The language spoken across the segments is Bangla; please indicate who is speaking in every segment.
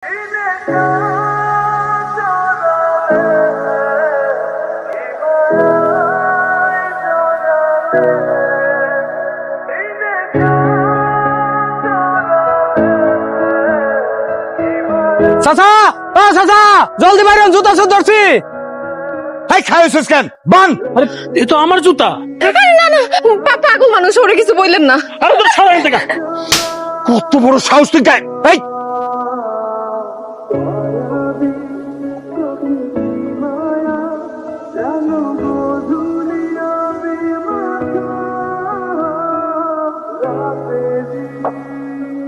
Speaker 1: চাচা, ও চাচা, জলদি বাইরে জুতা সব ধরছি।
Speaker 2: হাই খাইছিস কেন বান?
Speaker 1: আরে এ তো আমার জুতা।
Speaker 3: না না, পাগল মানুষ, ওরে কিছু বললেন না।
Speaker 1: আরে তোর সরাই থেকে।
Speaker 2: কত বড় সাহস তুই গায়? এই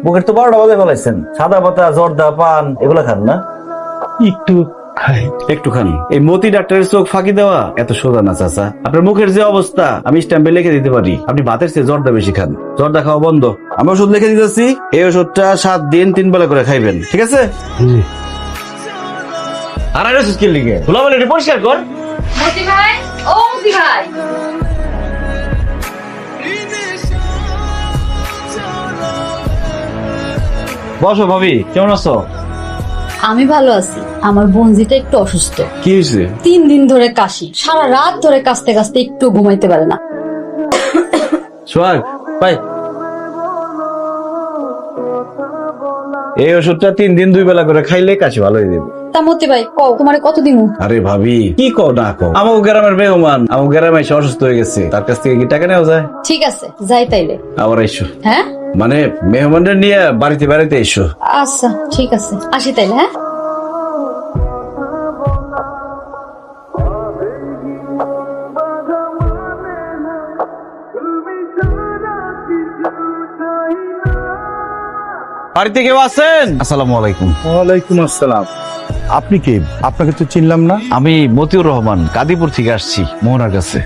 Speaker 4: বুকের তো 12টা বাজে ফেলাইছেন। সাদা পাতা, জর্দা, পান এগুলা খান না?
Speaker 1: একটু খাই।
Speaker 4: একটু খান। এই মতি ডাক্তারের চোখ ফাঁকি দেওয়া এত সোজা না চাচা। আপনার মুখের যে অবস্থা আমি স্ট্যাম্পে লিখে দিতে পারি। আপনি ভাতের চেয়ে জর্দা বেশি খান। জর্দা খাওয়া বন্ধ। আমি ওষুধ লিখে দিতেছি, এই ওষুধটা 7 দিন 3 বেলা করে খাইবেন, ঠিক আছে? আর আর ওষুধ কি লিখে ধুলাবালি এটা পরিষ্কার কর।
Speaker 3: মতি ভাই, ও মতি ভাই,
Speaker 4: বসো ভাবি, কেমন আছো?
Speaker 5: আমি ভালো আছি। আমার বোনজিটা একটু অসুস্থ।
Speaker 4: কি হয়েছে?
Speaker 5: 3 দিন ধরে কাশি, সারা রাত ধরে কাশতে কাশতে একটু ঘুমাইতে পারে না।
Speaker 4: সোহাগ ভাই, এই ওষুধটা 3 দিন 2 বেলা করে খাইলে কাশি ভালো হয়ে যাবে।
Speaker 5: তা মতি ভাই, কও তোমারে কত দিমু?
Speaker 4: আরে ভাবি, কি কও না কও, আমার গ্রামের মেহমান, আমার গ্রামে এসে অসুস্থ হয়ে গেছে, তার কাছ থেকে কি টাকা নেওয়া যায়?
Speaker 5: ঠিক আছে, যাই তাইলে।
Speaker 4: আবার এসো।
Speaker 5: হ্যাঁ
Speaker 4: মানে মেহমানদের নিয়ে বাড়িতে বাড়িতে এসো।
Speaker 5: আচ্ছা ঠিক আছে, আসি তাইলে। হ্যাঁ
Speaker 4: বাড়িতে কেউ আছেন? আসসালামু আলাইকুম।
Speaker 2: ওয়ালাইকুম আসসালাম। আপনি কে? আপনাকে তো চিনলাম না।
Speaker 4: আমি মতিউর রহমান, কাদিপুর থেকে আসছি মোহনার কাছে।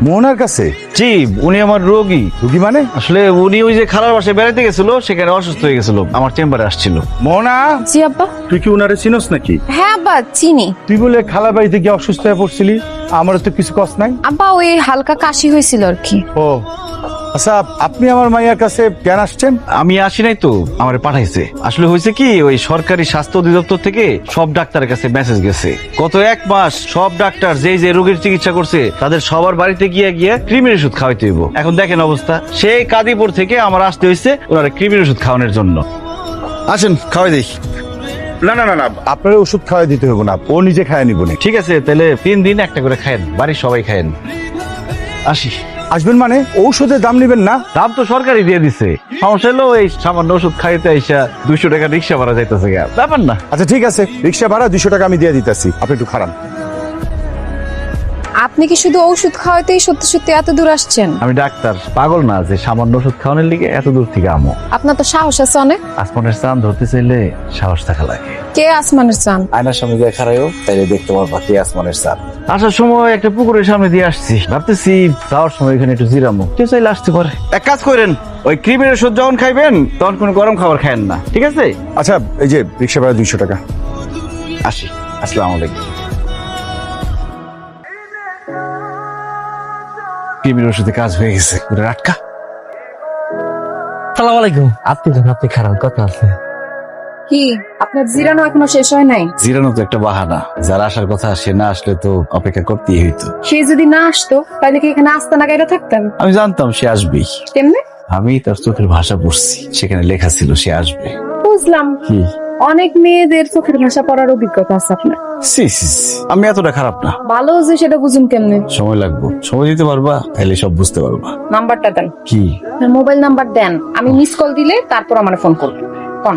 Speaker 2: মোহনার কাছে?
Speaker 4: জি, উনি আমার রোগী।
Speaker 2: রুগী মানে?
Speaker 4: আসলে উনি ওই যে খালার বাসায় বেড়াতে গেছিল, সেখানে অসুস্থ হয়ে গেছিল, আমার চেম্বারে আসছিল।
Speaker 2: মোহনা,
Speaker 3: জি আব্বা।
Speaker 2: তুই কি উনারে চিনস নাকি?
Speaker 3: হ্যাঁ আব্বা, চিনি।
Speaker 2: তুই বলে খালার বাড়িতে গিয়ে অসুস্থ হয়ে পড়ছিলি, আমারও তো কিছু কষ্ট নাই।
Speaker 3: আব্বা, ওই হালকা কাশি হয়েছিল আর কি।
Speaker 2: ও আচ্ছা, আপনি আমার মাইয়ার কাছে কেন আসছেন?
Speaker 4: আমি আসি নাই তো, আমারে পাঠাইছে। আসলে হয়েছে কি, ওই সরকারি স্বাস্থ্য অধিদপ্তর থেকে সব ডাক্তারের কাছে মেসেজ গেছে। গত 1 মাস সব ডাক্তার যেই যে রোগীর চিকিৎসা করছে তাদের সবার বাড়িতে গিয়ে গিয়ে কৃমির ওষুধ খাওয়াইতে হইব। এখন দেখেন অবস্থা, সেই কাদিপুর থেকে আমার আসতে হয়েছে ওনারা কৃমির ওষুধ খাওয়ানোর জন্য। আসেন খাওয়াই দেই।
Speaker 2: না না না না, আপনার ওষুধ খাওয়াই দিতে হবে না, ও নিজে খায় নিব না।
Speaker 4: ঠিক আছে, তাহলে 3 দিন একটা করে খায়েন, বাড়ির সবাই খায়েন। আসি।
Speaker 2: আসবেন মানে ঔষধের দাম নেবেন না?
Speaker 4: দাম তো সরকারি দিয়ে দিছে, সমস্যা হলো এই সামান্য ওষুধ খাইতে আইসা 200 টাকা রিক্সা ভাড়া যাইতেছে, ব্যাপার না।
Speaker 2: আচ্ছা ঠিক আছে, রিক্সা ভাড়া 200 টাকা আমি দিয়ে দিতেছি, আপনি একটু খারাপ।
Speaker 3: আপনি কি শুধু ঔষধ খাওয়াতেই সত্যি সত্যি এত দূর আসছেন?
Speaker 4: আমি ডাক্তার, পাগল না যে সামান্য ওষুধ খাওয়ানোর লিগে এত দূর থেকে আমো।
Speaker 3: আপনার তো সাহস আছে অনেক।
Speaker 4: আসমানের চাঁদ ধরতে চাইলে সাহস থাকা লাগে।
Speaker 3: কে আসমানের চান?
Speaker 4: আয়নার সামনে দিয়ে খারাইও, তাইলে দেখতে পারবা কে আসমানের চাঁদ। আসার সময় একটা পুকুরের সামনে দিয়ে আসছি, ভাবতেছি যাওয়ার সময় এখানে একটু জিরামো, কেউ চাইলে আসতে পারে। এক কাজ করেন, ওই ক্রিমের ওষুধ যখন খাইবেন তখন কোনো গরম খাবার খায়েন না, ঠিক আছে?
Speaker 2: আচ্ছা, এই যে রিক্সা ভাড়া 200 টাকা।
Speaker 4: আসি, আসসালামু আলাইকুম। ক্রিমের ওষুধে কাজ হয়ে গেছে, পুরো আটকা।
Speaker 1: সালাম আলাইকুম। আপনি খারাপ কথা আছে।
Speaker 3: কি আপনার জিরানো এখনো শেষ হয় নাই?
Speaker 4: জিরানো তো একটা বাহানা, যার আসার কথা সে না আসলে তো অপেক্ষা করতেই হইতো।
Speaker 3: সে যদি না আসতো তাহলে কি এখানে আসতে না গাইরা থাকতেন?
Speaker 4: আমি জানতাম সে আসবেই,
Speaker 3: কেমনে?
Speaker 4: আমি তার চোখের ভাষা পড়ছি, সেখানে লেখা ছিল সে আসবে।
Speaker 3: বুঝলাম।
Speaker 4: কি?
Speaker 3: অনেক মেয়েদের চোখের ভাষা পড়ার অভিজ্ঞতা আছে আপনার।
Speaker 4: সি সি সি, আমি এতটা খারাপ না।
Speaker 3: ভালো যে সেটা বুঝুন কেমনে?
Speaker 4: সময় লাগবে, সময় দিতে পারবা, তাহলে সব বুঝতে পারবা।
Speaker 3: নাম্বারটা দেন।
Speaker 4: কি?
Speaker 3: মোবাইল নাম্বার দেন, আমি মিস কল দিলে তারপর আমার ফোন করবেন। কোন?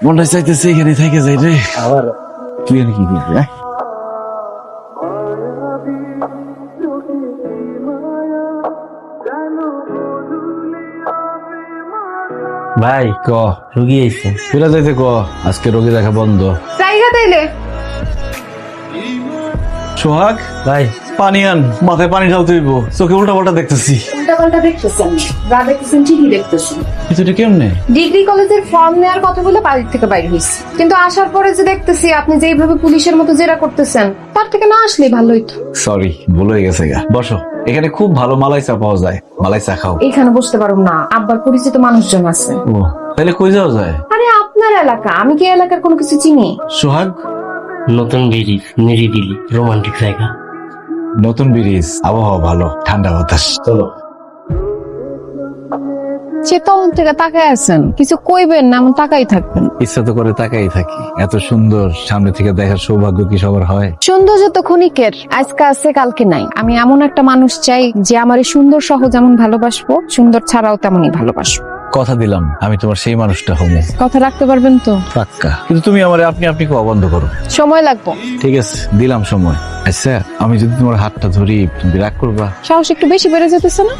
Speaker 4: মনটা চাইতেছে এখানে থেকে যাই রে। আবার তুই আর কি করবি?
Speaker 1: ভাই ক রুগী আইছে।
Speaker 4: ফিরে যাইতে ক, আজকে রোগী দেখা বন্ধ।
Speaker 3: জায়গা তাইলে
Speaker 4: সোহাগ
Speaker 1: ভাই
Speaker 4: পানি আন, মাথায় পানি ঢালতে হইব, চোখে উল্টা পাল্টা দেখতেছি।
Speaker 3: উল্টাপাল্টা দেখতেছেন, যা দেখতেছেন ঠিকই দেখতেছেন।
Speaker 4: কিছুটা কেমনে?
Speaker 3: ডিগ্রি কলেজের ফর্ম নেওয়ার কথা বলে বাড়ির থেকে বাইরে হয়েছি, কিন্তু আসার পরে যে দেখতেছি আপনি যেইভাবে পুলিশের মতো জেরা করতেছেন, তার থেকে না আসলেই ভালো হইতো।
Speaker 4: সরি, ভুল হয়ে গেছে গা। বসো, এখানে খুব ভালো মালাই চা পাওয়া যায়, মালাই চা খাও।
Speaker 3: এইখানে বসতে পারুম না, আব্বার পরিচিত মানুষজন আছে।
Speaker 4: ও, তাহলে কই যাওয়া যায়?
Speaker 3: আরে আপনার এলাকা, আমি কি এলাকার কোনো কিছু চিনি?
Speaker 4: সোহাগ,
Speaker 6: নতুন ব্রিজ, নিরিবিলি রোমান্টিক জায়গা।
Speaker 4: নতুন ব্রিজ, আবহাওয়া ভালো, ঠান্ডা বাতাস। চলো।
Speaker 3: সে তখন থেকে তাকায় আছেন, কিছু কইবেন না, এমন তাকাই থাকবেন।
Speaker 4: ইচ্ছা তো করে তাকাই থাকি, এত সুন্দর সামনে থেকে দেখার সৌভাগ্য কি সবার হয়?
Speaker 3: সৌন্দর্য তো ক্ষণিকের, আজকে আছে কালকে নাই। আমি এমন একটা মানুষ চাই যে আমার এই সুন্দর সহ যেমন ভালোবাসবো, সুন্দর ছাড়াও তেমনই ভালোবাসবো।
Speaker 4: কথা দিলাম আমি তোমার সেই মানুষটা হবো।
Speaker 3: কথা রাখতে পারবেন তো?
Speaker 4: পাক্কা। কিন্তু তুমি আমার আপনি আপনি কোয়া বন্ধ করো।
Speaker 3: সময় লাগবো।
Speaker 4: ঠিক আছে, দিলাম সময়। আচ্ছা, আমি যদি তোমার হাতটা ধরি, তুমি রাগ করবা?
Speaker 3: সাহস একটু বেশি বেড়ে যেতেছে না?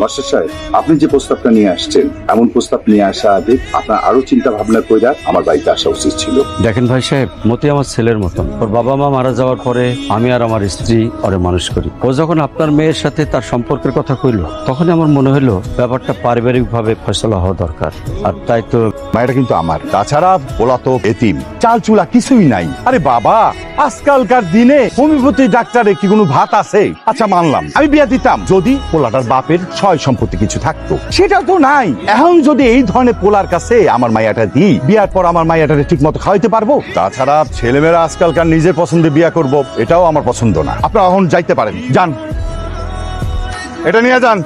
Speaker 2: মাস্টার সাহেব, আপনি যে প্রস্তাবটা নিয়ে আসছেন, এমন প্রস্তাব নিয়ে আসা আগে আপনার আরো চিন্তা ভাবনা করে আমার বাড়িতে আসা উচিত ছিল।
Speaker 7: দেখেন ভাই সাহেব, মতি আমার ছেলের মতন। ওর বাবা মা মারা যাওয়ার পরে আমি আর আমার স্ত্রী ওরে মানুষ করি। ও যখন আপনার মেয়ের সাথে তার সম্পর্কের কথা কইলো, তখন আমার মনে হলো ব্যাপারটা পারিবারিক ভাবে ফয়সলা হওয়া দরকার। আর তাই তো
Speaker 2: মায়েরা কিন্তু আমার, তাছাড়া বলা তো এতিম, চাল চুলা কিছুই নাই। আরে বাবা, আজকালকার দিনে হোমিওপ্যাথি ডাক্তারে কি কোনো ভাত আছে? আচ্ছা মানলাম, আমি বিয়া দিতাম যদি পোলাটার বাপের সয় সম্পত্তি কিছু থাকতো, সেটা তো নাই। এখন যদি এই ধরনের পোলার কাছে আমার মাইয়াটা দিই, বিয়ার পর আমার মাইয়াটারে ঠিক মতো খাওয়াইতে পারবো? তাছাড়া ছেলেমেয়েরা আজকালকার নিজের পছন্দে বিয়া করব, এটাও আমার পছন্দ না। আপনারা এখন যাইতে পারেন, যান, এটা নিয়ে যান।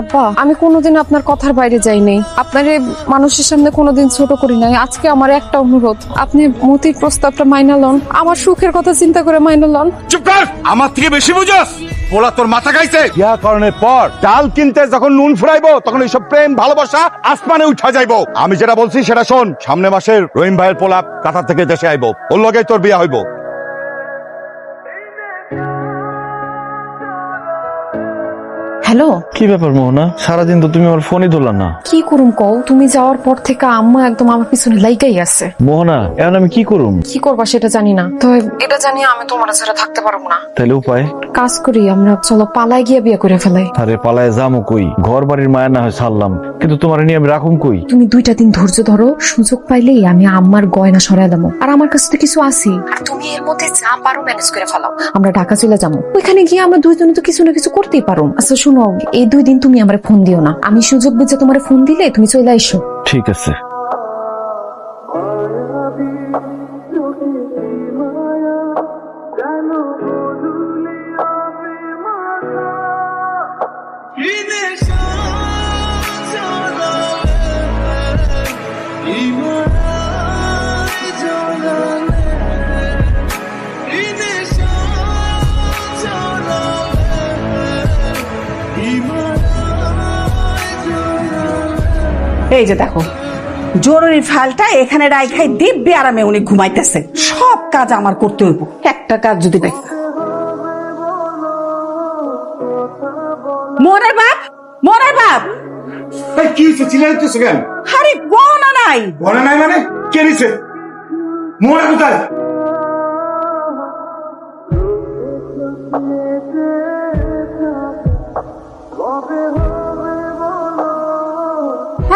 Speaker 3: আব্বা, আমি কোনোদিন আপনার কথার বাইরে যাই নাই, আপনার মানুষের সামনে কোনোদিন ছোট করি নাই। আজকে আমার একটা অনুরোধ, আপনি মতির প্রস্তাবটা মাইনা লন, আমার সুখের কথা চিন্তা করে মাইনা লন।
Speaker 2: চুপ কর, আমার থেকে বেশি বুঝোস? পোলা তোর মাথা খাইছে। বিয়া করণের পর ডাল কিনতে যখন নুন ফুরাইবো, তখন এইসব প্রেম ভালোবাসা আসমানে উঠা যাইবো। আমি যেটা বলছি সেটা শোন, সামনে মাসের রহিম ভাইয়ের পোলা কাতার থেকে দেশে আইবো, ওর লগেই তোর বিয়া হইব।
Speaker 3: হ্যালো,
Speaker 8: কি ব্যাপার মোহনা, সারাদিন তো তুমি আমার ফোনই ধরলা না।
Speaker 3: কি করুম কও? তুমি যাওয়ার পর থেকে আম্মা একদম আমার পিছনে লাইগাই আছে।
Speaker 8: মোহনা, এখন আমি কি করুম?
Speaker 3: কি করবা সেটা জানি না, তো এটা জানি আমি তোমার ছাড়া থাকতে পারবো না।
Speaker 8: তাহলে উপায়?
Speaker 3: কাজ করি আমরা, চলো পালায় গিয়ে বিয়ে করে ফেলাই।
Speaker 8: আরে পালায় যামো কই, ঘর বাড়ির মায়া না হয় ছাড়লাম, কিন্তু তোমার নিয়ে আমি রাখুম কই?
Speaker 3: তুমি 2টা দিন ধৈর্য ধরো, সুযোগ পাইলেই আমি আম্মার গয়না সরাইলাম। আর আমার কাছে তো কিছু আছে, আর তুমি এর মধ্যে যা পারো ম্যানেজ করে ফেলাও। আমরা ঢাকা চলে যাবো, ওইখানে গিয়ে আমরা দুইজনে তো কিছু না কিছু করতেই পারো। আচ্ছা শুনো, এই 2 দিন তুমি আমার ফোন দিও না, আমি সুযোগ বুঝে তোমার ফোন দিলে তুমি চলে এসো।
Speaker 8: ঠিক আছে।
Speaker 9: এই যে দেখো, জরুরি ফাইলটা এখানে রাইখাই দিব্যি আরামে উনি ঘুমাইতেছে। সব কাজ আমার করতে হইব, একটা কাজ যদি নাই। মোরে বাপ, মোরে বাপ,
Speaker 2: কি হয়েছে? চিল্লাইতেছো কেন?
Speaker 9: আরে গহনা নাই।
Speaker 2: বলে নাই মানে কে নিছে? মোরা কোথায়?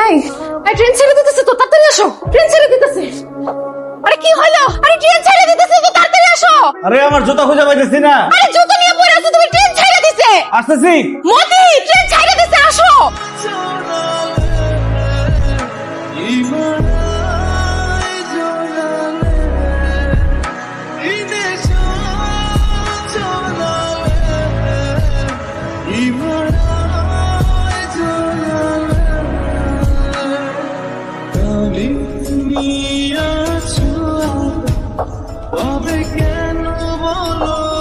Speaker 3: এই, ট্রেন ছেড়ে দিতেছে তো, তাড়াতাড়ি আসো। ট্রেন ছেড়ে দিতেছে। আরে কি হলো? আরে ট্রেন ছেড়ে দিতেছে তো, তাড়াতাড়ি আসো।
Speaker 4: আরে আমার জুতা খুঁজে পাইতেছি না।
Speaker 3: আরে জুতো নিয়ে পড়ে আছো তুমি, ট্রেন ছেড়ে দিছে।
Speaker 4: আসতেছি।
Speaker 3: মতি, ট্রেন ছেড়ে দিছে, আসো।
Speaker 10: me